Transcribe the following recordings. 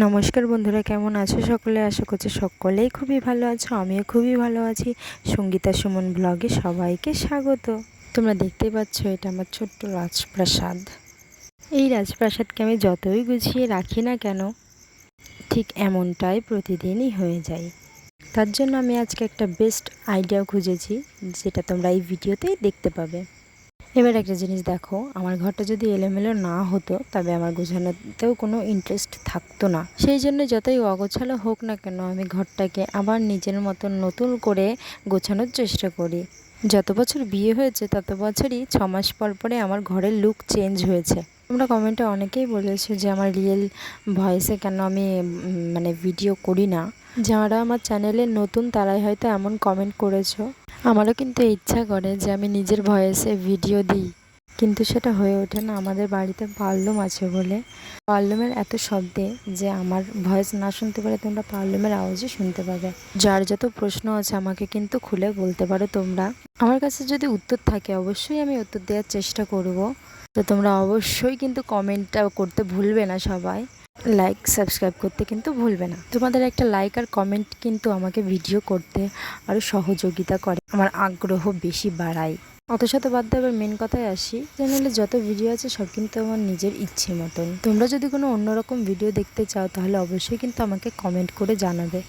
নমস্কার বন্ধুরা, কেমন আছো সকলে? আশা করছি সকলেই খুবই ভালো আছো। আমিও খুবই ভালো আছি। সঙ্গীতা সুমন ব্লগে সবাইকে স্বাগত। তোমরা দেখতেই পাচ্ছ, এটা আমার ছোট্ট রাজপ্রাসাদ। এই রাজপ্রাসাদকে আমি যতই গুছিয়ে রাখি না কেন, ঠিক এমনটাই প্রতিদিনই হয়ে যায়। তার জন্য আমি আজকে একটা বেস্ট আইডিয়া খুঁজেছি, যেটা তোমরা এই ভিডিওতেই দেখতে পাবে। এবার একটা জিনিস দেখো, আমার ঘরটা যদি এলোমেলো না হতো তবে আমার গোছানোতেও কোনো ইন্টারেস্ট থাকতো না। সেই জন্য যতই অগোছালো হোক না কেন, আমি ঘরটাকে আবার নিজের মতন নতুন করে গোছানোর চেষ্টা করি। যত বছর বিয়ে হয়েছে তত বছরই 6 মাস পর পরে আমার ঘরের লুক চেঞ্জ হয়েছে। তোমরা কমেন্টে অনেকেই বলেছো যে আমার রিয়েল ভয়েসে কেন আমি ভিডিও করি না। যারা আমার চ্যানেলে নতুন তারাই হয়তো এমন কমেন্ট করেছো। আমারও কিন্তু ইচ্ছা করে যে আমি নিজের ভয়েসে ভিডিও দিই, কিন্তু সেটা হয়ে ওঠে না। আমাদের বাড়িতে পারলুম আছে বলে পারলুমের এত শব্দে যে আমার ভয়েস না শুনতে পারে তোমরা পারলুমের আওয়াজই শুনতে পাবে। যার যত প্রশ্ন আছে আমাকে কিন্তু খুলে বলতে পারো তোমরা। আমার কাছে যদি উত্তর থাকে অবশ্যই আমি উত্তর দেওয়ার চেষ্টা করব। তো তোমরা অবশ্যই কিন্তু কমেন্টটা করতে ভুলবে না সবাই। লাইক সাবস্ক্রাইব করতে কিন্তু ভুলবে না। তোমাদের একটা লাইক আর কমেন্ট কিন্তু আমাকে ভিডিও করতে আরও সহযোগিতা করে, আমার আগ্রহ বেশি বাড়ায়। অত শত বাদ দিয়ে আবার মেন কথায় আসি। চ্যানেলে যত ভিডিও আছে সব কিন্তু আমার নিজের ইচ্ছে মতন। তোমরা যদি কোনো অন্যরকম ভিডিও দেখতে চাও তাহলে অবশ্যই কিন্তু আমাকে কমেন্ট করে জানাবে।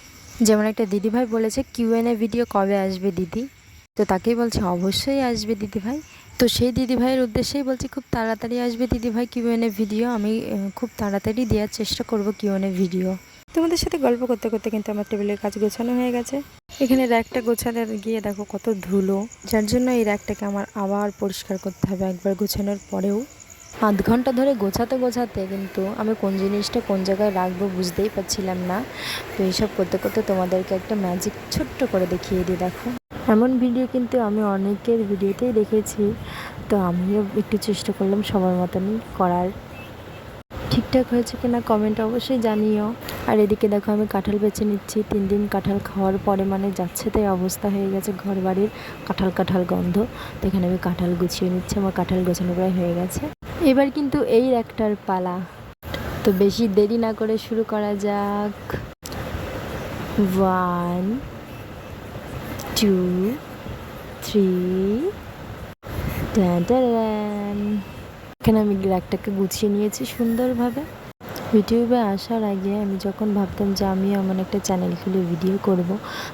যেমন একটা দিদিভাই বলেছে কিউএনএ ভিডিও কবে আসবে দিদি, তো তাকেই বলছে অবশ্যই আসবে দিদিভাই। তো সেই দিদিভাইয়ের উদ্দেশ্যেই বলছি খুব তাড়াতাড়ি আসবে দিদিভাই কিউএনএ ভিডিও। আমি খুব তাড়াতাড়ি দেওয়ার চেষ্টা করব কিউএনএ ভিডিও। তোমাদের সাথে গল্প করতে করতে কিন্তু আমার টেবিলের কাজ গোছানো হয়ে গেছে। এখানে র্যাকটা গোছাতে গিয়ে দেখো কত ধুলো, যার জন্য এই র্যাকটাকে আমার আবার পরিষ্কার করতে হবে একবার গোছানোর পরেও। আধ ঘন্টা ধরে গোছাতে গোছাতে কিন্তু আমি কোন জিনিসটা কোন জায়গায় রাখবো বুঝতেই পারছিলাম না। তো এইসব করতে করতে তোমাদেরকে একটা ম্যাজিক ছোট্ট করে দেখিয়ে দিই। দেখো, এমন ভিডিও কিন্তু আমি অনেকের ভিডিওতেই দেখেছি, তো আমিও একটু চেষ্টা করলাম সবার মতনই করার। ঠিকঠাক হয়েছে কিনা কমেন্ট অবশ্যই জানিও। আর এদিকে দেখো আমি কাঁঠাল বেছে নিচ্ছি। 3 দিন কাঁঠাল খাওয়ার পরে যাচ্ছে তাই অবস্থা হয়ে গেছে ঘর বাড়ির, কাঁঠাল কাঁঠাল গন্ধ। তো এখানে আমি কাঁঠাল গুছিয়ে নিচ্ছি, আমার কাঁঠাল গোছানো প্রায় হয়ে গেছে। এবার কিন্তু এই একটার পালা। তো বেশি দেরি না করে শুরু করা যাক। 1 2 3 টান। এখানে আমি র্যাকটাকে গুছিয়ে নিয়েছি সুন্দরভাবে। ইউটিউবে আসার আগে আমি যখন ভাবতাম যে আমি এমন একটা চ্যানেল খুলে ভিডিও করব,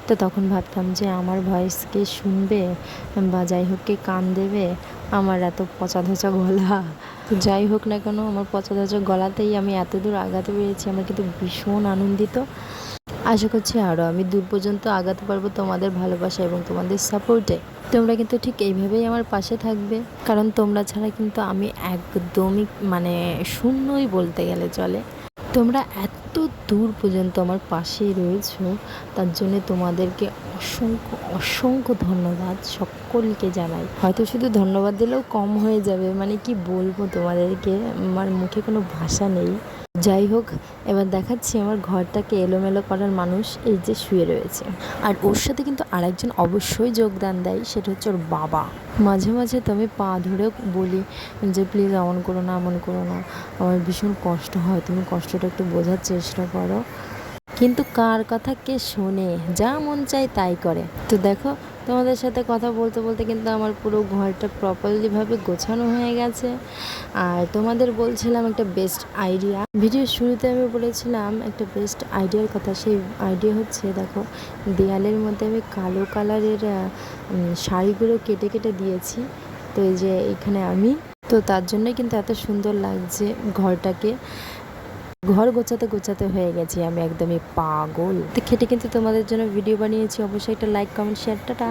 তো তখন ভাবতাম যে আমার ভয়েসকে শুনবে বা যাই হোক কে কান দেবে। আমার এত পচা ধচা গলা, তো যাই হোক না কেন আমার পচা ধচা গলাতেই আমি এত দূর আগাতে পেরেছি। আমার কিন্তু ভীষণ আনন্দিত। আশা করছি আরও আমি দূর পর্যন্ত আগাতে পারবো তোমাদের ভালোবাসা এবং তোমাদের সাপোর্টে। তোমরা কিন্তু ঠিক এইভাবেই আমার পাশে থাকবে, কারণ তোমরা ছাড়া কিন্তু আমি একদমই শূন্যই বলতে গেলে চলে। তোমরা এত দূর পর্যন্ত আমার পাশেই রয়েছো, তার জন্য তোমাদেরকে অসংখ্য অসংখ্য ধন্যবাদ সকলকে জানাই। হয়তো শুধু ধন্যবাদ দিলেও কম হয়ে যাবে, কি বলবো তোমাদেরকে, আমার মুখে কোনো ভাষা নেই। যাই হোক, এবার দেখাচ্ছি আমার ঘরটাকে এলোমেলো করার মানুষ এই যে শুয়ে রয়েছে। আর ওর সাথে কিন্তু আরেকজন অবশ্যই যোগদান দেয়, সেটা হচ্ছে ওর বাবা। মাঝে মাঝে তো আমি পা ধরে বলি যে প্লিজ এমন করো না, এমন করো না, আমার ভীষণ কষ্ট হয়, তুমি কষ্টটা একটু বোঝার চেষ্টা করো। কিন্তু কার কথা কে শোনে, যা মন চায় তাই করে। তো দেখো, তোমাদের সাথে কথা বলতে বলতে কিন্তু আমার পুরো ঘরটা প্রপারলিভাবে গোছানো হয়ে গেছে। আর তোমাদের বলছিলাম একটা বেস্ট আইডিয়া, ভিডিওর শুরুতে আমি বলেছিলাম একটা বেস্ট আইডিয়ার কথা। সেই আইডিয়া হচ্ছে, দেখো দেয়ালের মধ্যে আমি কালো কালারের শাড়িগুলো কেটে কেটে দিয়েছি। তো এই যে এখানে আমি, তো তার জন্যই কিন্তু এত সুন্দর লাগছে ঘরটাকে। ঘর গোছাতে গোছাতে হয়ে গেছি আমি একদমই পাগল। তো খেটে কিন্তু তোমাদের জন্য ভিডিও বানিয়েছি। অবশ্যই একটা লাইক কমেন্ট শেয়ার, টাটা।